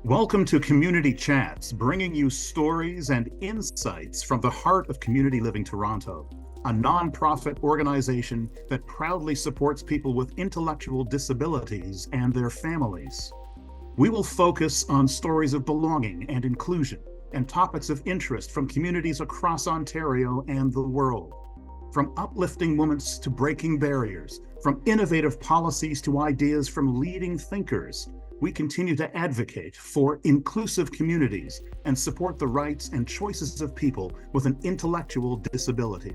Welcome to Community Chats, bringing you stories and insights from the heart of Community Living Toronto, a nonprofit organization that proudly supports people with intellectual disabilities and their families. We will focus on stories of belonging and inclusion and topics of interest from communities across Ontario and the world. From uplifting moments to breaking barriers, from innovative policies to ideas from leading thinkers, we continue to advocate for inclusive communities and support the rights and choices of people with an intellectual disability.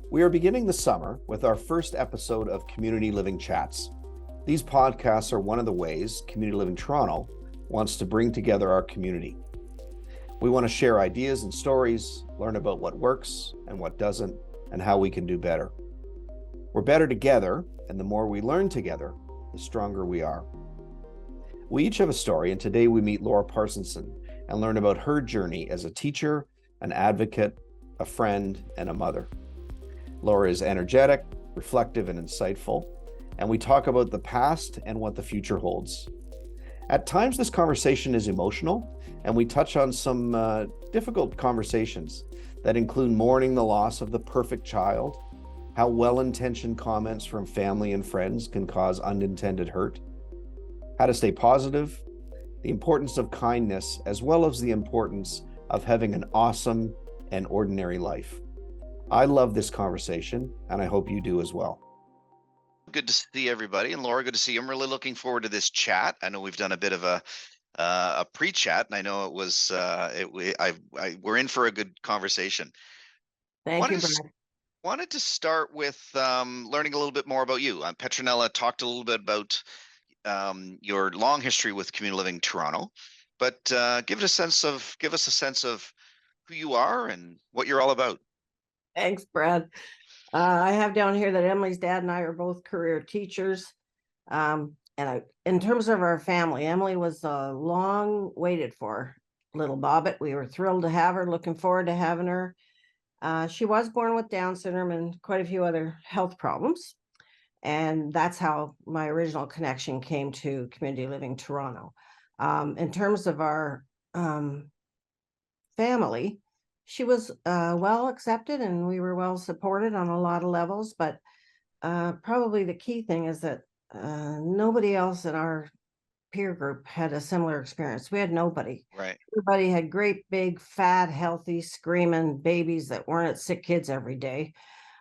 We are beginning the summer with our first episode of Community Living Chats. These podcasts are one of the ways Community Living Toronto wants to bring together our community. We want to share ideas and stories, learn about what works and what doesn't, and how we can do better. We're better together, and the more we learn together, the stronger we are. We each have a story, and today we meet Laura Parsonson and learn about her journey as a teacher, an advocate, a friend, and a mother. Laura is energetic, reflective, and insightful, and we talk about the past and what the future holds. At times, this conversation is emotional, and we touch on some difficult conversations that include mourning the loss of the perfect child, how well-intentioned comments from family and friends can cause unintended hurt, how to stay positive, the importance of kindness, as well as the importance of having an awesome and ordinary life. I love this conversation, and I hope you do as well. Good to see everybody, and Laura, good to see you. I'm really looking forward to this chat. I know we've done a bit of a pre-chat, and I know it was we're in for a good conversation. Thank you, Brad. Wanted to start with learning a little bit more about you. Petronella talked a little bit about your long history with Community Living Toronto, but give us a sense of who you are and what you're all about. Thanks, Brad. I have down here that Emily's dad and I are both career teachers. In terms of our family, Emily was long waited for little Bobbit. We were thrilled to have her, looking forward to having her. She was born with Down syndrome and quite a few other health problems. And that's how my original connection came to Community Living Toronto. In terms of our family, she was well accepted and we were well supported on a lot of levels, but probably the key thing is that nobody else in our peer group had a similar experience. We had nobody. Right. Everybody had great, big, fat, healthy, screaming babies that weren't at sick kids every day.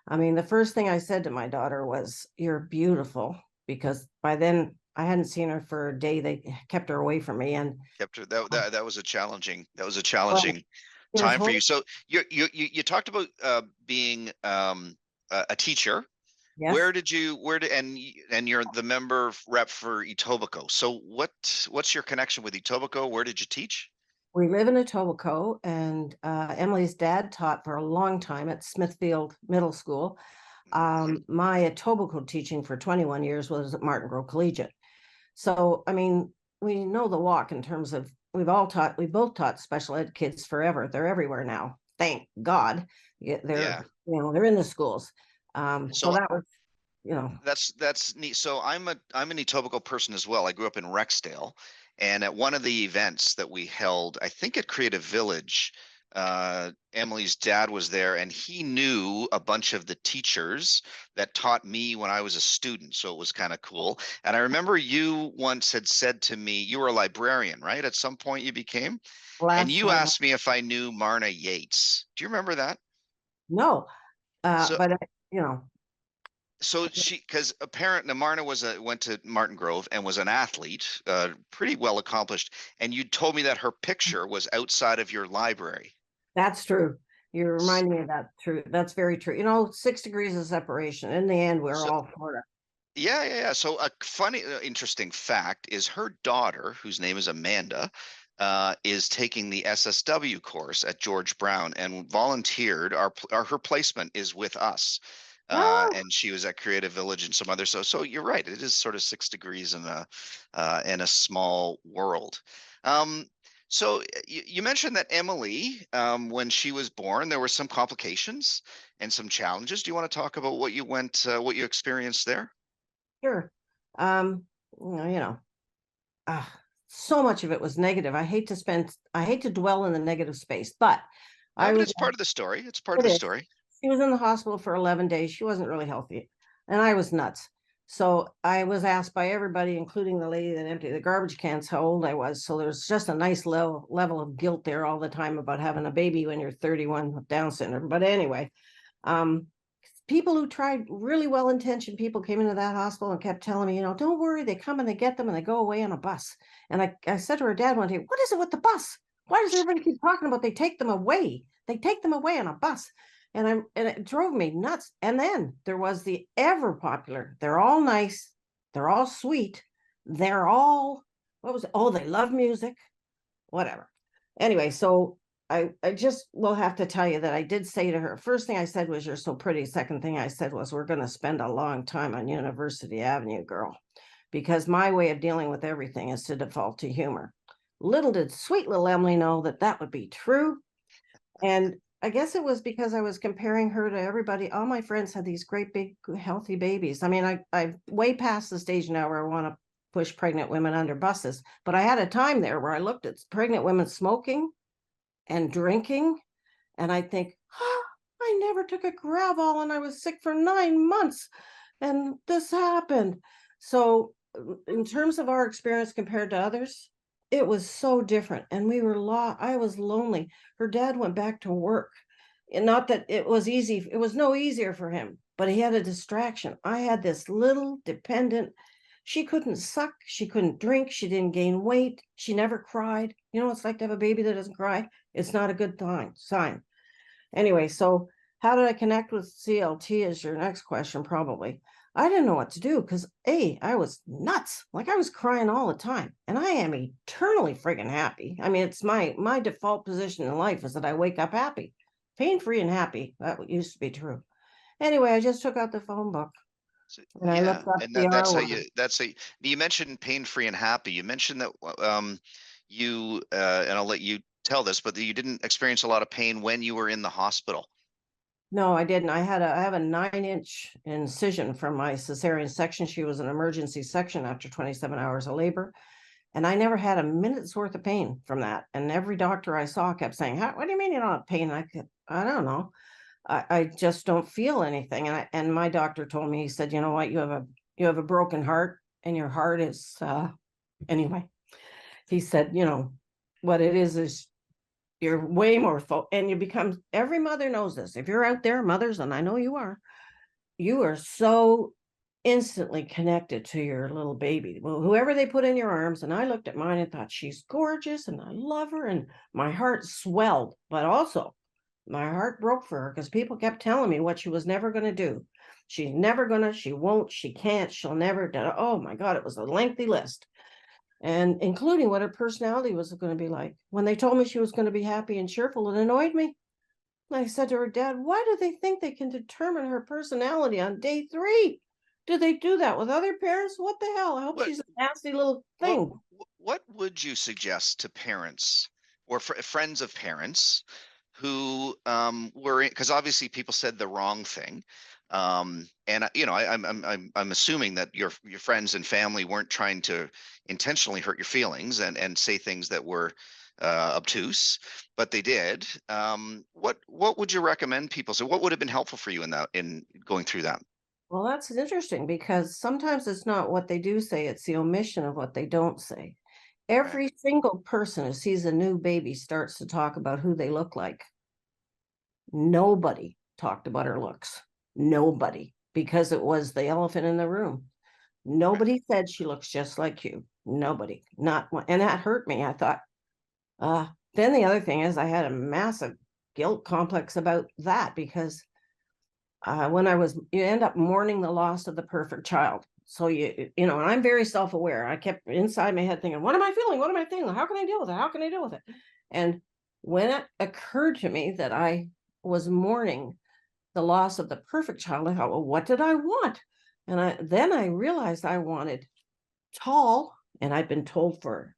I mean, the first thing I said to my daughter was, "You're beautiful," because by then I hadn't seen her for a day. They kept her away from me and Kept her that was a challenging well, time for you. So you talked about being a teacher. yes. And you're the member rep for Etobicoke. So what's your connection with Etobicoke? Where did you teach? We live in Etobicoke, and Emily's dad taught for a long time at Smithfield Middle School. My Etobicoke teaching for 21 years was at Martin Grove Collegiate. So, I mean, we know the walk in terms of we both taught special ed kids forever. They're everywhere now. Thank God. They're in the schools. So that was, that's neat. So I'm an Etobicoke person as well. I grew up in Rexdale, and at one of the events that we held, I think at Creative Village, Emily's dad was there, and he knew a bunch of the teachers that taught me when I was a student. So it was kind of cool. And I remember you once had said to me, you were a librarian, right? At some point you became, and you asked me if I knew Marna Yates. Do you remember that? No, So- but So because apparently Marna went to Martin Grove and was an athlete, pretty well accomplished. And you told me that her picture was outside of your library. that's true. You're reminding me of that. True. That's very true. 6 degrees of separation. In the end, we're all Florida. Yeah. So a funny, interesting fact is her daughter, whose name is Amanda, is taking the SSW course at George Brown and volunteered. Her placement is with us. And she was at Creative Village and some other. So you're right. It is sort of 6 degrees in a small world. So you mentioned that Emily, when she was born, there were some complications and some challenges. Do you want to talk about what what you experienced there? Sure. so much of it was negative. I hate to dwell in the negative space, but No, I but was, it's part of the story. It's part of it the is. story. She was in the hospital for 11 days. She wasn't really healthy. And I was nuts. So I was asked by everybody, including the lady that emptied the garbage cans, how old I was. So there's just a nice level of guilt there all the time about having a baby when you're 31 with Down syndrome. But anyway, people who tried, really well-intentioned people, came into that hospital and kept telling me, don't worry, they come and they get them and they go away on a bus. And I said to her dad one day, what is it with the bus? Why does everybody keep talking about they take them away? They take them away on a bus. And it drove me nuts. And then there was the ever popular, they're all nice, they're all sweet, they're all, they love music, whatever. Anyway, so I just will have to tell you that I did say to her, first thing I said was, you're so pretty. Second thing I said was, we're going to spend a long time on University Avenue, girl, because my way of dealing with everything is to default to humor. Little did sweet little Emily know that that would be true. And I guess it was because I was comparing her to everybody. All my friends had these great big healthy babies. I mean, I'm way past the stage now where I want to push pregnant women under buses, but I had a time there where I looked at pregnant women smoking and drinking, and I think, I never took a Gravol and I was sick for 9 months and this happened. So in terms of our experience compared to others, it was so different. And I was lonely. Her dad went back to work. And not that it was easy, it was no easier for him, but he had a distraction. I had this little dependent, she couldn't suck, she couldn't drink, she didn't gain weight, she never cried. You know what it's like to have a baby that doesn't cry? It's not a good sign. Anyway, so how did I connect with CLT is your next question, probably. I didn't know what to do because I was nuts. Like I was crying all the time, and I am eternally friggin' happy. I mean, it's my default position in life is that I wake up happy, pain-free and happy. That used to be true. Anyway, I just took out the phone book and I Yeah, looked up and the that's R how word. you mentioned pain-free and happy. You mentioned that you and I'll let you tell this, but that you didn't experience a lot of pain when you were in the hospital. No, I didn't. I have a 9-inch incision from my cesarean section. She was an emergency section after 27 hours of labor. And I never had a minute's worth of pain from that. And every doctor I saw kept saying, what do you mean you don't have pain? I don't know. I just don't feel anything. And my doctor told me, he said, you know what, you have a broken heart and your heart is, anyway, he said, what it is you're way more and you become, every mother knows this. If you're out there, mothers, and I know you are so instantly connected to your little baby. Well, whoever they put in your arms, and I looked at mine and thought, she's gorgeous and I love her, and my heart swelled, but also my heart broke for her because people kept telling me what she was never going to do. She's never gonna, she won't, she can't, she'll never. Oh my God, it was a lengthy list. And including what her personality was going to be like. When they told me she was going to be happy and cheerful, it annoyed me. I said to her dad, why do they think they can determine her personality on day 3? Do they do that with other parents? What the hell? I hope What she's a nasty little what thing. what would you suggest to parents or friends of parents who were because obviously people said the wrong thing, and I'm assuming that your friends and family weren't trying to intentionally hurt your feelings and say things that were obtuse, but they did. What would you recommend people? So what would have been helpful for you in going through that? Well, that's interesting because sometimes it's not what they do say, it's the omission of what they don't say. Right. Every single person who sees a new baby starts to talk about who they look like. Nobody talked about her looks. Nobody, because it was the elephant in the room. Right. Nobody said she looks just like you. Nobody, not one. And that hurt me. I thought, then the other thing is I had a massive guilt complex about that because you end up mourning the loss of the perfect child. So and I'm very self-aware. I kept inside my head thinking, what am I feeling? What am I feeling? How can I deal with it? How can I deal with it? And when it occurred to me that I was mourning the loss of the perfect child, I thought, well, what did I want? And then I realized I wanted tall, and I'd been told for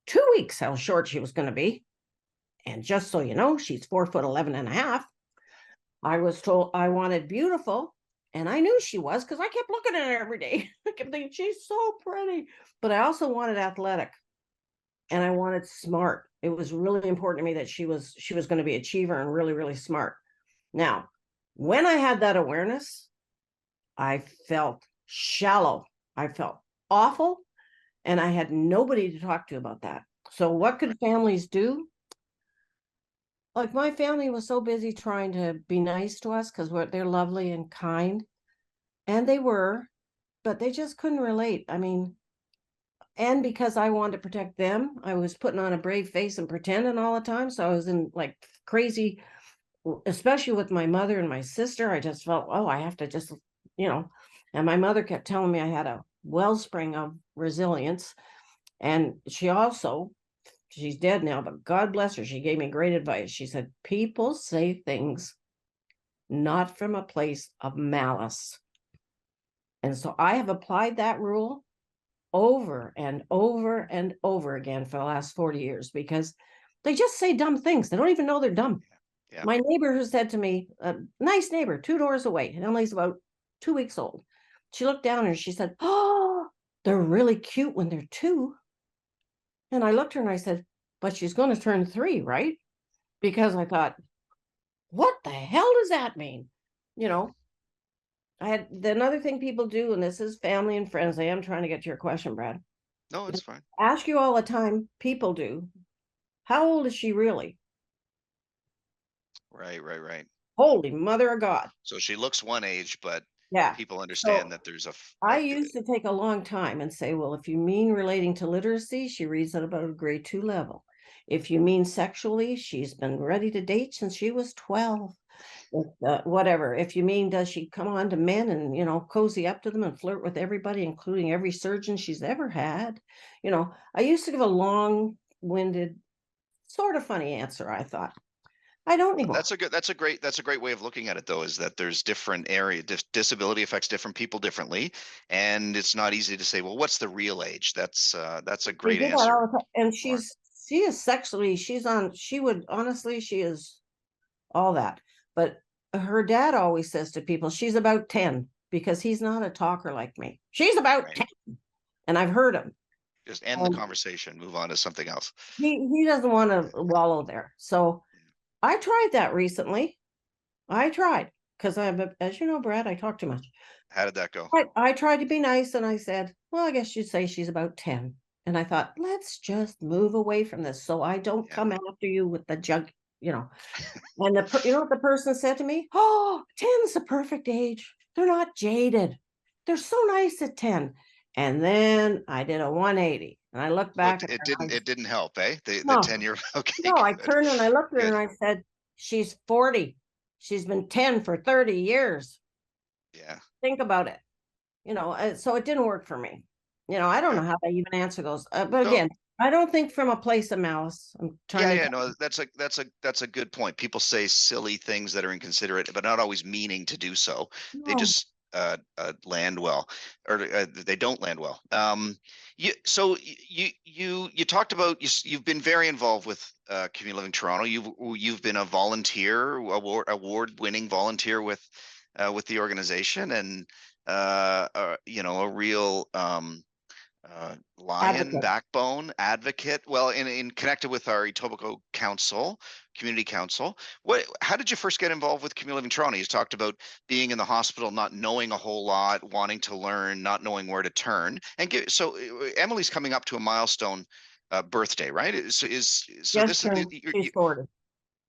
2 weeks how short she was going to be. And just so you know, she's 4'11" and a half. I was told I wanted beautiful, and I knew she was because I kept looking at her every day. I kept thinking she's so pretty, but I also wanted athletic. and I wanted smart. It was really important to me that she was going to be achiever and really, really smart. Now, when I had that awareness, I felt shallow. I felt awful, and I had nobody to talk to about that. So what could families do? Like, my family was so busy trying to be nice to us because they're lovely and kind, and they were, but they just couldn't relate. I mean, and because I wanted to protect them, I was putting on a brave face and pretending all the time. So I was in like crazy, especially with my mother and my sister. I just felt, oh, I have to just, you know, and my mother kept telling me I had a wellspring of resilience. And she's dead now, but God bless her. She gave me great advice. She said, people say things not from a place of malice. And so I have applied that rule over and over and over again for the last 40 years, because they just say dumb things. They don't even know they're dumb. Yeah. My neighbor who said to me, a nice neighbor, 2 doors away, and Emily's about 2 weeks old. She looked down and she said, oh, they're really cute when they're 2. And I looked at her and I said, but she's going to turn 3, right? Because I thought, what the hell does that mean? You know, another thing people do, and this is family and friends. I am trying to get to your question, Brad. No, it's fine. Ask you all the time, people do, how old is she really? Right. Holy mother of God. So she looks one age, but Yeah. people understand So that there's I used to take a long time and say, well, if you mean relating to literacy, she reads at about a grade 2 level. If you mean sexually, she's been ready to date since she was 12. Whatever. If you mean, does she come on to men and, you know, cozy up to them and flirt with everybody, including every surgeon she's ever had? You know, I used to give a long-winded, sort of funny answer, I thought. I don't anymore. That's a great way of looking at it, though, is that there's different disability affects different people differently, and it's not easy to say, well, what's the real age? That's a great answer. And she is sexually, she would honestly, she is all that. But her dad always says to people, she's about 10, because he's not a talker like me. She's about 10. And I've heard him. Just end the conversation, move on to something else. He doesn't want to wallow there. So I tried that recently. I tried, because as you know, Brad, I talk too much. How did that go? I tried to be nice, and I said, well, I guess you'd say she's about 10. And I thought, let's just move away from this so I don't come after you with the jug, you know. And you know what the person said to me? Oh, 10's the perfect age. They're not jaded. They're so nice at 10. And then I did a 180, and I looked back. So it didn't help, eh? The 10-year. Okay. No, I turned and I looked at her and I said, she's 40. She's been 10 for 30 years. Yeah. Think about it. You know, so it didn't work for me. You know, I don't know how I even answer those. But again, I don't think from a place of malice. I'm trying no, that's a good point. People say silly things that are inconsiderate, but not always meaning to do so. No. They just land well, or they don't land well. You talked about you've been very involved with Community Living Toronto. You've been a volunteer, award-winning volunteer with the organization, and you know, a real lion, backbone, advocate. Well, in connected with our Etobicoke Council, Community Council. How did you first get involved with Community Living Toronto? You talked about being in the hospital, not knowing a whole lot, wanting to learn, not knowing where to turn. And so Emily's coming up to a milestone birthday, right? She's 40.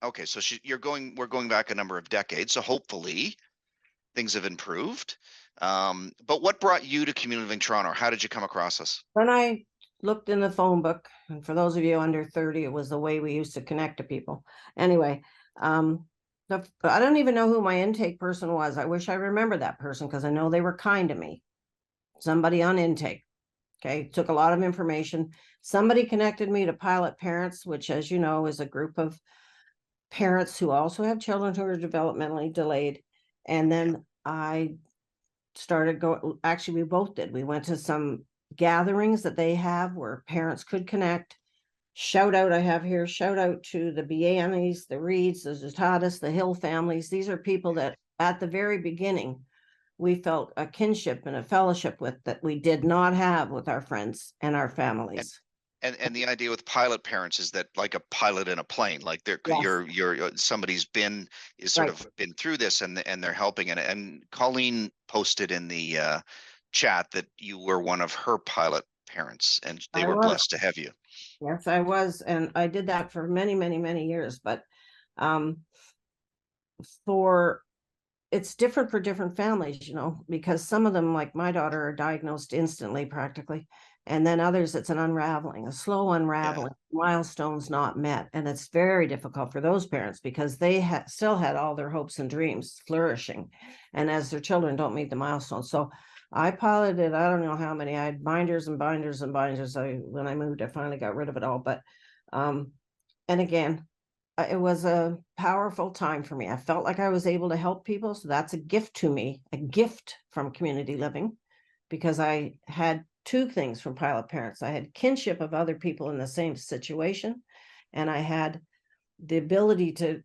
Okay, so we're going back a number of decades. So hopefully things have improved. But what brought you to Community Living Toronto? How did you come across us? When I looked in the phone book, and for those of you under 30, it was the way we used to connect to people. Anyway, I don't even know who my intake person was. I wish I remembered that person, because I know they were kind to me. Somebody on intake. Okay, took a lot of information. Somebody connected me to Pilot Parents, which, as you know, is a group of parents who also have children who are developmentally delayed. And then I started going, actually, we both did. We went to some gatherings that they have where parents could connect. Shout out, I have here, shout out to the Bianis, the Reeds, the Zutatis, the Hill families. These are people that at the very beginning, we felt a kinship and a fellowship with that we did not have with our friends and our families. And the idea with pilot parents is that like a pilot in a plane, like Yes, somebody's sort right. of been through this and they're helping. And Colleen posted in the chat that you were one of her pilot parents and they I were was. blessed to have you. Yes, I was, and I did that for many, many, many years. But um, for it's different for different families, because some of them, like my daughter, are diagnosed instantly, practically, and then others, it's an unraveling, a slow Yeah. unraveling, milestones not met, and it's very difficult for those parents because they still had all their hopes and dreams flourishing, and as their children don't meet the milestones. So I piloted, I don't know how many, I had binders and binders and binders. When I moved, I finally got rid of it all. But and again, it was a powerful time for me. I felt like I was able to help people. So that's a gift to me, a gift from community living, because I had two things from pilot parents. I had kinship of other people in the same situation, and I had the ability to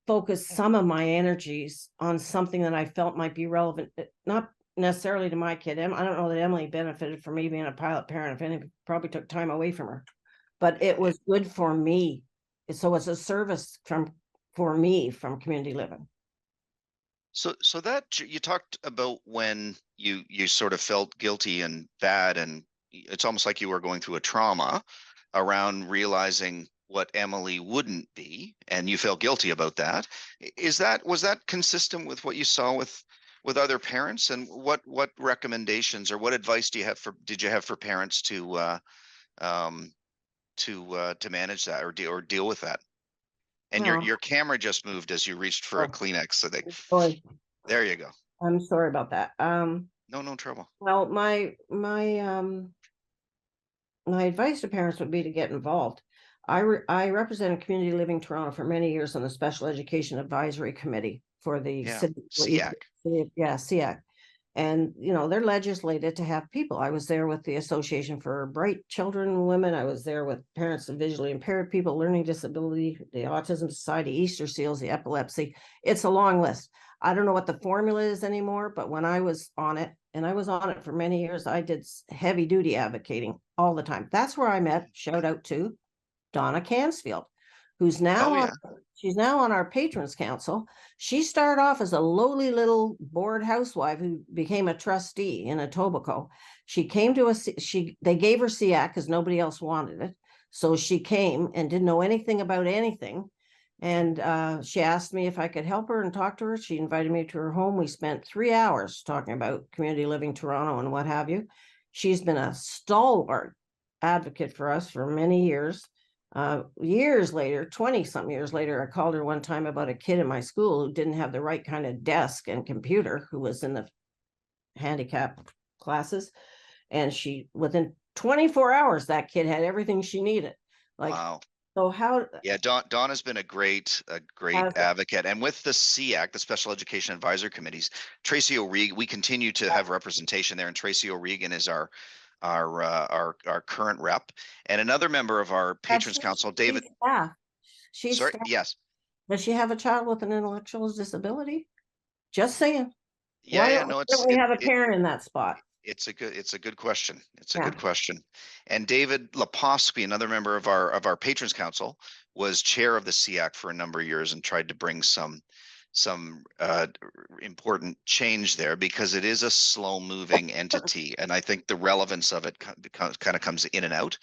focus some of my energies on something that I felt might be relevant, not necessarily to my kid. I don't know that Emily benefited from me being a pilot parent. If any, probably took time away from her, but it was good for me. So it's a service for me from community living. So that you talked about when you sort of felt guilty and bad, and it's almost like you were going through a trauma around realizing what Emily wouldn't be, and you felt guilty about that. Was that consistent with what you saw with other parents? And what recommendations or what advice did you have for parents to manage that or deal with that? And Well, your camera just moved as you reached for a Kleenex. So sorry. there you go. I'm sorry about that. No trouble. Well, my advice to parents would be to get involved. I represented Community Living Toronto for many years on the Special Education Advisory Committee for the Yeah, city. SEAC. Yeah, SEAC. And, they're legislated to have people. I was there with the Association for Bright Children and Women. I was there with parents of visually impaired people, learning disability, the Autism Society, Easter Seals, the epilepsy. It's a long list. I don't know what the formula is anymore, but when I was on it, and I was on it for many years, I did heavy duty advocating all the time. That's where I met, shout out to Donna Cansfield, who's now Oh yeah. she's now on our patrons council. She started off as a lowly little bored housewife who became a trustee in Etobicoke. She came to they gave her SEAC because nobody else wanted it. So she came and didn't know anything about anything. And she asked me if I could help her and talk to her. She invited me to her home. We spent 3 hours talking about Community Living Toronto and what have you. She's been a stalwart advocate for us for many years. Years later, 20-something years later, I called her one time about a kid in my school who didn't have the right kind of desk and computer, who was in the handicap classes. And within 24 hours, that kid had everything she needed. Wow. So Yeah, Dawn has been a great advocate. And with the SEAC, the Special Education Advisory Committees, Tracy O'Regan, we continue to have representation there, and Tracy O'Regan is our current rep. And another member of our Patrons Council, David. She's sorry, staff. yes. Does she have a child with an intellectual disability? Just saying. Yeah, no, we have a parent in that spot. It's a good question. It's a good question. And David Leposki, another member of our Patrons Council, was chair of the SEAC for a number of years and tried to bring some important change there, because it is a slow moving entity. And I think the relevance of it kind of comes in and out.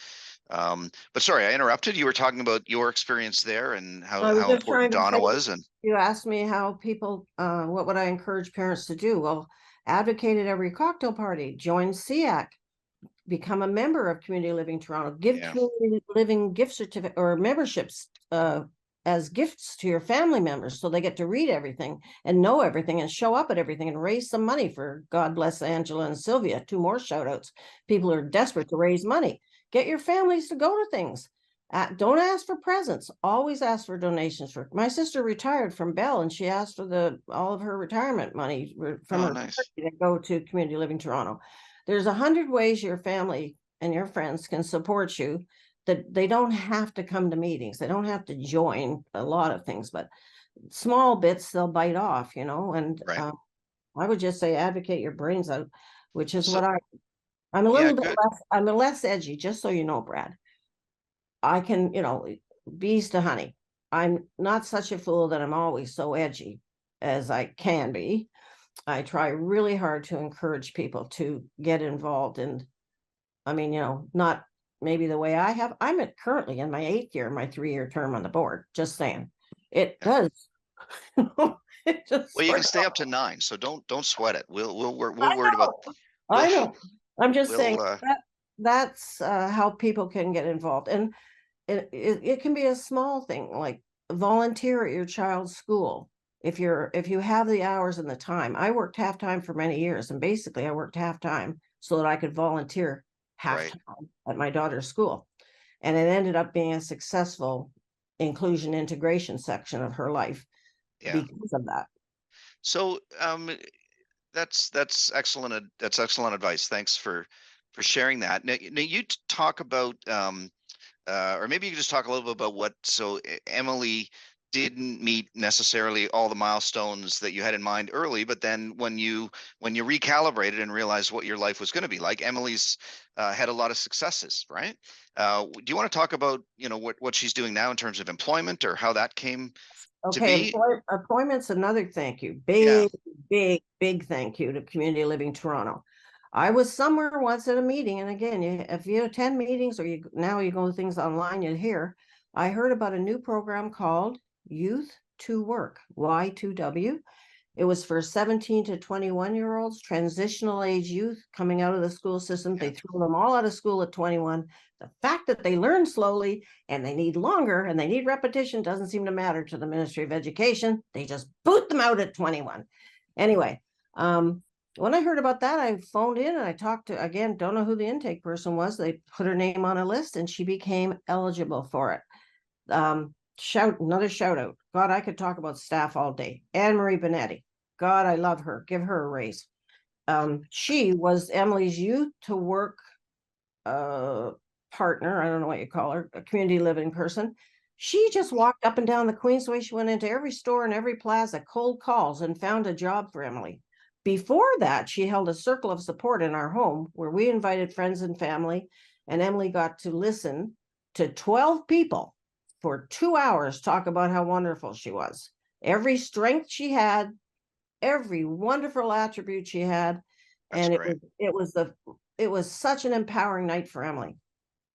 But sorry, I interrupted. You were talking about your experience there and how important Donna was. And you asked me how people, what would I encourage parents to do? Well, advocate at every cocktail party, join SEAC, become a member of Community Living Toronto, give Community Living gift certificate or memberships as gifts to your family members, so they get to read everything and know everything and show up at everything and raise some money for God bless Angela and Sylvia. 2 more shout outs. People are desperate to raise money. Get your families to go to things. Don't ask for presents. Always ask for donations. My sister retired from Bell, and she asked for all of her retirement money from her to go to Community Living Toronto. There's 100 ways your family and your friends can support you, that they don't have to come to meetings. They don't have to join a lot of things, but small bits they'll bite off, and I would just say advocate your brains out, which is what I'm a little bit less, I'm a less edgy, just so you know, Brad. I can, bees to honey. I'm not such a fool that I'm always so edgy as I can be. I try really hard to encourage people to get involved in, not maybe the way I have. I'm currently in my 8th year, my 3-year term on the board, just saying. It Yeah. does. It just Well, you can sort stay of- up to 9, so don't sweat it. We're I worried about, know. I we'll, know. I'm just saying we'll, that's how people can get involved. And it can be a small thing, like volunteer at your child's school. If you have the hours and the time. I worked half-time for many years, and basically I worked half-time so that I could volunteer right. half-time at my daughter's school. And it ended up being a successful inclusion integration section of her life Yeah. because of that. So, that's excellent. That's excellent advice. Thanks for sharing that. Now you talk about, or maybe you could just talk a little bit about what. So Emily didn't meet necessarily all the milestones that you had in mind early, but then when you recalibrated and realized what your life was going to be like, Emily's had a lot of successes, right? Do you want to talk about what she's doing now in terms of employment, or how that came to Okay, be? appointments, another thank you. Yeah, Big thank you to Community Living Toronto. I was somewhere once at a meeting, and again, if you attend meetings or you go to things online, you'll hear. I heard about a new program called Youth to Work, Y2W. It was for 17 to 21-year-olds, transitional age youth coming out of the school system. yeah, They threw them all out of school at 21. The fact that they learn slowly and they need longer and they need repetition doesn't seem to matter to the Ministry of Education. They just boot them out at 21. Anyway, when I heard about that, I phoned in and I talked to, again, don't know who the intake person was. They put her name on a list and she became eligible for it. Another shout out. God, I could talk about staff all day. Anne Marie Benetti. God, I love her. Give her a raise. She was Emily's Youth to Work partner. I don't know what you call her, a community living person. She just walked up and down the Queensway. She went into every store and every plaza, cold calls, and found a job for Emily. Before that, she held a circle of support in our home where we invited friends and family, and Emily got to listen to 12 people for 2 hours talk about how wonderful she was. Every strength she had, every wonderful attribute she had. that's And great. it was such an empowering night for Emily.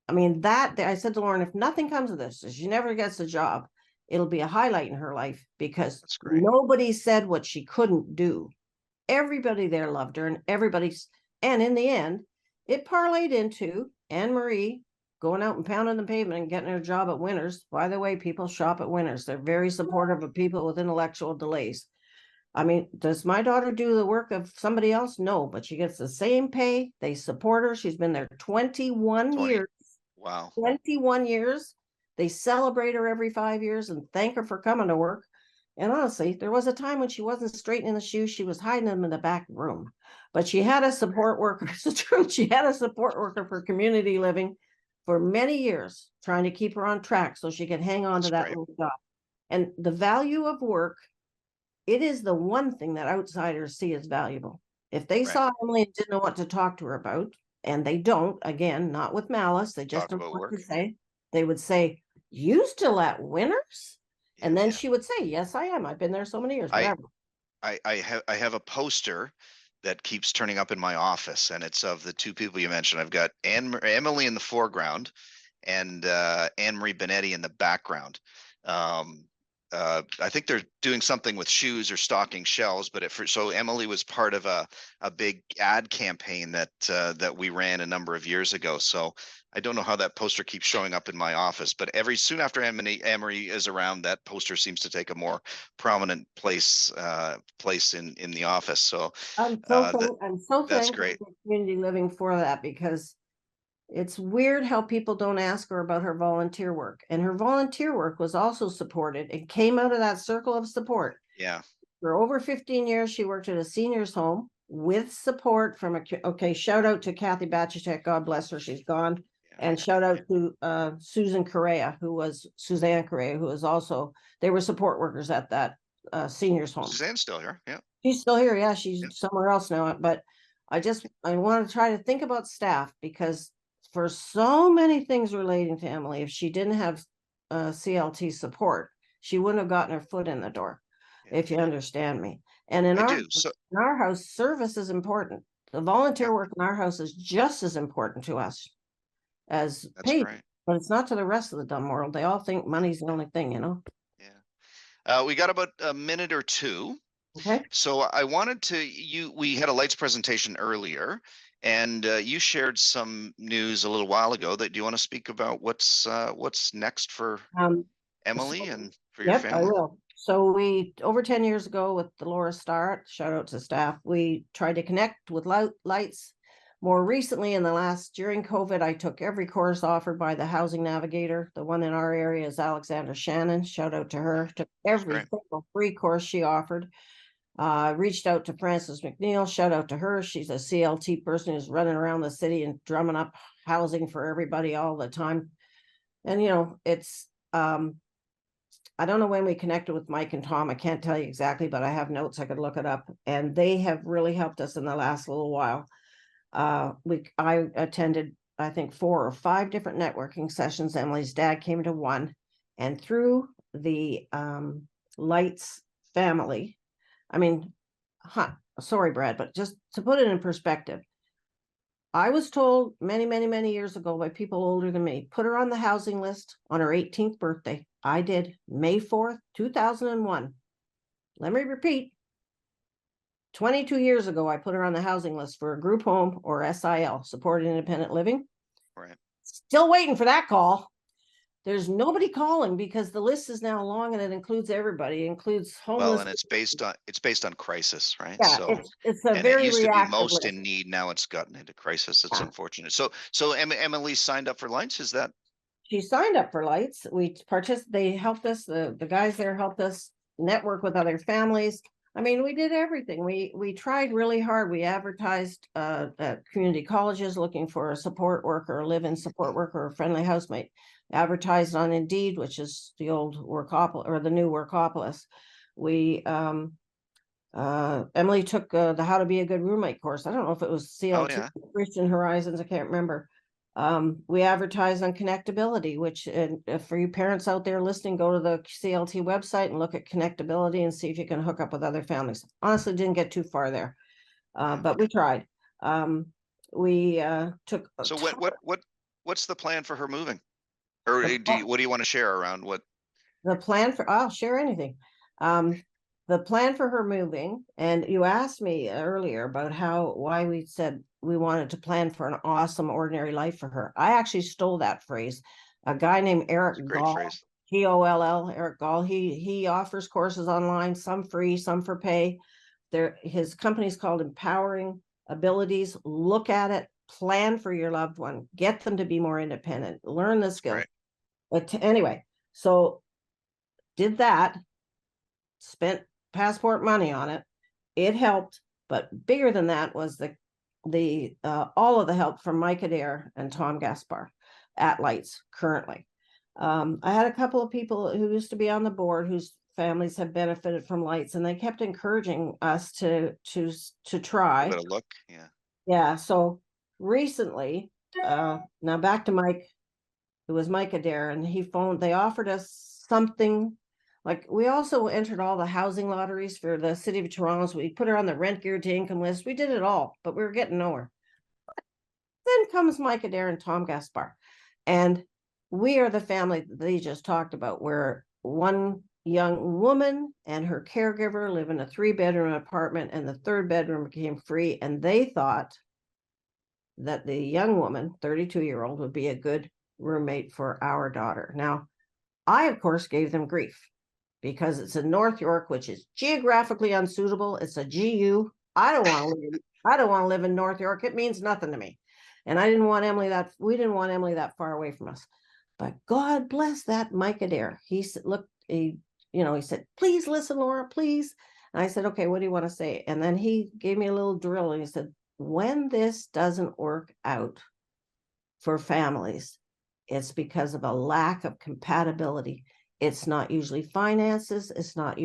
I mean, that I said to Lauren, if nothing comes of this, if she never gets a job, it'll be a highlight in her life because That's great. nobody said what she couldn't do. Everybody there loved her, and and in the end, it parlayed into Anne Marie going out and pounding the pavement and getting her job at Winners. By the way, people shop at Winners. They're very supportive of people with intellectual delays. I mean, does my daughter do the work of somebody else? No, but she gets the same pay. They support her. She's been there 21 20. years. Wow. 21 years. They celebrate her every 5 years and thank her for coming to work. And honestly, there was a time when she wasn't straightening the shoes. She was hiding them in the back room. But she had a support worker. It's the truth. She had a support worker for community living for many years, trying to keep her on track so she could hang on That's to that great. little job. And the value of work, it is the one thing that outsiders see as valuable. If they Right. saw Emily and didn't know what to talk to her about, and they don't, again, not with malice, they just Talk don't about know what to work. say, they would say, "You still at Winners?" And then Yeah. she would say, "Yes, I am. I've been there so many years." I Whatever. I have a poster that keeps turning up in my office, and it's of the two people you mentioned. I've got Emily in the foreground, and Anne Marie Benetti in the background. I think they're doing something with shoes or stocking shelves, but so Emily was part of a big ad campaign that we ran a number of years ago. So I don't know how that poster keeps showing up in my office, but soon after Emery is around, that poster seems to take a more prominent place in the office. So I'm so that's thankful great. for community living for that, because it's weird how people don't ask her about her volunteer work. And her volunteer work was also supported. It came out of that circle of support. Yeah, For over 15 years, she worked at a senior's home with support from shout out to Kathy Bachatek, God bless her, she's gone. And shout out to Suzanne Correa, who was also, they were support workers at that senior's home. Suzanne's still here. Yeah, She's still here. Yeah, she's Yep. somewhere else now. But I want to try to think about staff, because for so many things relating to Emily. If she didn't have CLT support, she wouldn't have gotten her foot in the door, Yeah. if you understand me. And in I our do. So in our house, service is important. The volunteer work in our house is just as important to us as that's paid, right. but it's not to the rest of the dumb world. They all think money's the only thing, you know? Yeah. We got about a minute or two. Okay. So I wanted we had a lights presentation earlier, and you shared some news a little while ago. Do you want to speak about what's next for Emily So- and for your Yep, I family? will. So we, over 10 years ago with the Laura Star, shout out to staff, we tried to connect with lights. More recently during COVID, I took every course offered by the Housing Navigator. The one in our area is Alexandra Shannon, shout out to her, took every great. single free course she offered. Reached out to Frances McNeil, shout out to her. She's a CLT person who's running around the city and drumming up housing for everybody all the time. And, you know, it's, I don't know when we connected with Mike and Tom. I can't tell you exactly, but I have notes. I could look it up, and they have really helped us in the last little while. I attended, I think, 4 or 5 different networking sessions. Emily's dad came to one, and through the Lights family, I mean, sorry, Brad, but just to put it in perspective, I was told many, many, many years ago by people older than me, put her on the housing list on her 18th birthday. I did, May 4th, 2001. Let me repeat. 22 years ago, I put her on the housing list for a group home or SIL, supported independent living. Right. Still waiting for that call. There's nobody calling because the list is now long and it includes everybody. It includes homeless. Well, and it's based on crisis, right? Yeah, So it's a and it very used to be reactive most list. in need. Now it's gotten into crisis. It's Yeah. unfortunate. So Emily signed up for Lights. Is that? She signed up for Lights. They helped us, the guys there helped us network with other families. I mean, we did everything. We tried really hard. We advertised at community colleges looking for a support worker, a live-in support worker, a friendly housemate. Advertised on Indeed, which is the old Workopolis or the new Workopolis. We Emily took the How to Be a Good Roommate course. I don't know if it was CLT, yeah. Christian Horizons, I can't remember. We advertise on Connectability, which for you parents out there listening, go to the CLT website and look at Connectability and see if you can hook up with other families. Honestly, didn't get too far there, but we tried. We took. So what's the plan for her moving? Or what do you want to share around what? The plan for, I'll share anything. The plan for her moving, and you asked me earlier about why we said we wanted to plan for an awesome ordinary life for her. I actually stole that phrase. A guy named Eric Gall, Goll, Eric Gall, he offers courses online, some free, some for pay. His company's called Empowering Abilities. Look at it, plan for your loved one, get them to be more independent, learn the skills. Right. But anyway, so did that, spent passport money on it. It helped, but bigger than that was the all of the help from Mike Adair and Tom Gaspar at Lights currently. I had a couple of people who used to be on the board whose families have benefited from Lights, and they kept encouraging us to try. Give it a look. Yeah. Yeah. So recently, now back to Mike. It was Mike Adair, and they offered us something. Like, we also entered all the housing lotteries for the city of Toronto. So we put her on the rent geared to income list. We did it all, but we were getting nowhere. Then comes Mike Adair and Tom Gaspar. And we are the family that they just talked about, where one young woman and her caregiver live in a 3-bedroom apartment, and the 3rd bedroom became free. And they thought that the young woman, 32-year-old, would be a good roommate for our daughter. Now, I, of course, gave them grief because it's in North York, which is geographically unsuitable. It's a GU. I don't want to live in North York. It means nothing to me. And we didn't want Emily that far away from us. But God bless that Mike Adair. He said, he said, please listen, Laura, please. And I said, okay, what do you want to say? And then he gave me a little drill and he said, when this doesn't work out for families, it's because of a lack of compatibility. It's not usually finances. It's not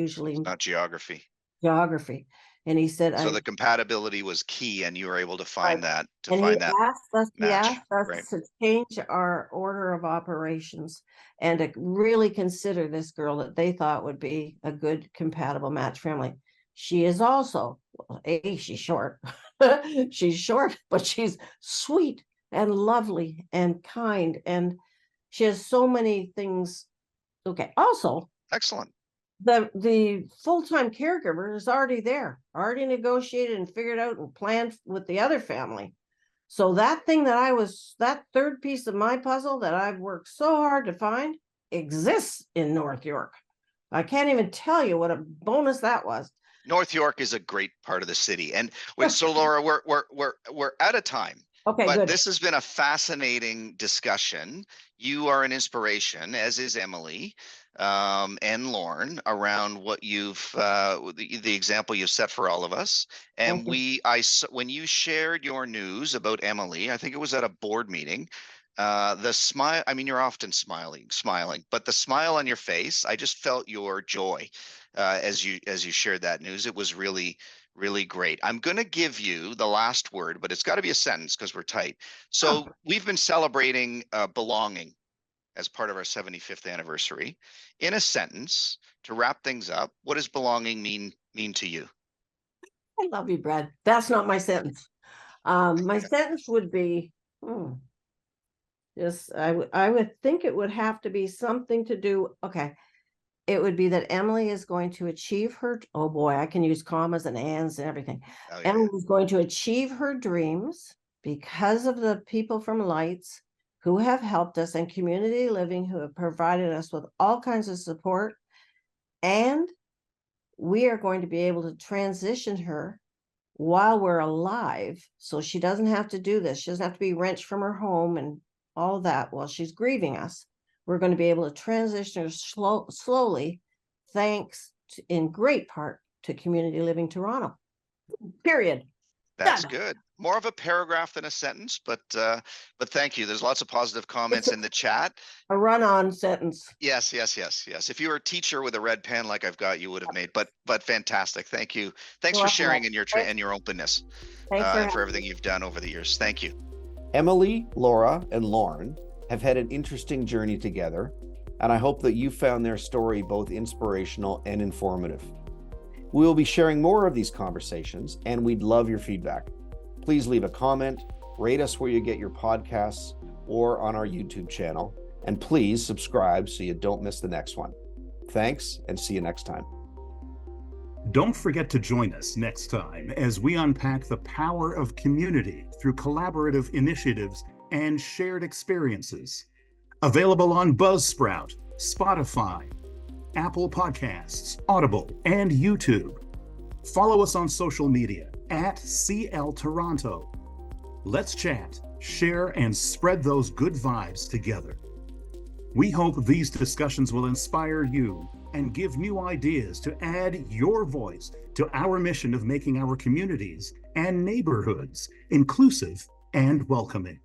geography. And he said, So I, the compatibility was key and you were able to find that, and he match. asked us Right. to change our order of operations and to really consider this girl that they thought would be a good compatible match family. She is also, well, she's short. She's short, but she's sweet and lovely and kind. And she has so many things. Okay. Also, Excellent. the full-time caregiver is already there, already negotiated and figured out and planned with the other family. So that thing that third piece of my puzzle that I've worked so hard to find exists in North York. I can't even tell you what a bonus that was. North York is a great part of the city. And so Laura, we're out of time. Okay, But good. this has been a fascinating discussion. You are an inspiration, as is Emily and Lauren, around what you've the example you've set for all of us. And when you shared your news about Emily, I think it was at a board meeting. The smile, I mean, you're often smiling, but the smile on your face, I just felt your joy as you shared that news. It was really great. I'm going to give you the last word, but it's got to be a sentence because we're tight. So we've been celebrating belonging as part of our 75th anniversary. In a sentence, to wrap things up, what does belonging mean to you? I love you, Brad. That's not my sentence. My sentence would be, I would think it would have to be something to do. Okay. It would be that Emily is going to achieve her, oh boy, I can use commas and ands and everything. Oh, yeah. Emily is going to achieve her dreams because of the people from Lights who have helped us, and Community Living who have provided us with all kinds of support. And we are going to be able to transition her while we're alive. So she doesn't have to do this. She doesn't have to be wrenched from her home and all of that while she's grieving us. We're going to be able to transition her slowly, thanks in great part to Community Living Toronto. Period. That's Done. good. More of a paragraph than a sentence, but thank you. There's lots of positive comments in the chat. A run-on sentence. Yes. If you were a teacher with a red pen like I've got, you would have made. But fantastic. Thank you. Thanks for sharing and your openness and for everything you've done over the years. Thank you. Emily, Laura, and Lauren have had an interesting journey together, and I hope that you found their story both inspirational and informative. We will be sharing more of these conversations, and we'd love your feedback. Please leave a comment, rate us where you get your podcasts or on our YouTube channel, and please subscribe so you don't miss the next one. Thanks, and see you next time. Don't forget to join us next time as we unpack the power of community through collaborative initiatives and shared experiences. Available on Buzzsprout, Spotify, Apple Podcasts, Audible, and YouTube. Follow us on social media at CL Toronto. Let's chat, share, and spread those good vibes together. We hope these discussions will inspire you and give new ideas to add your voice to our mission of making our communities and neighborhoods inclusive and welcoming.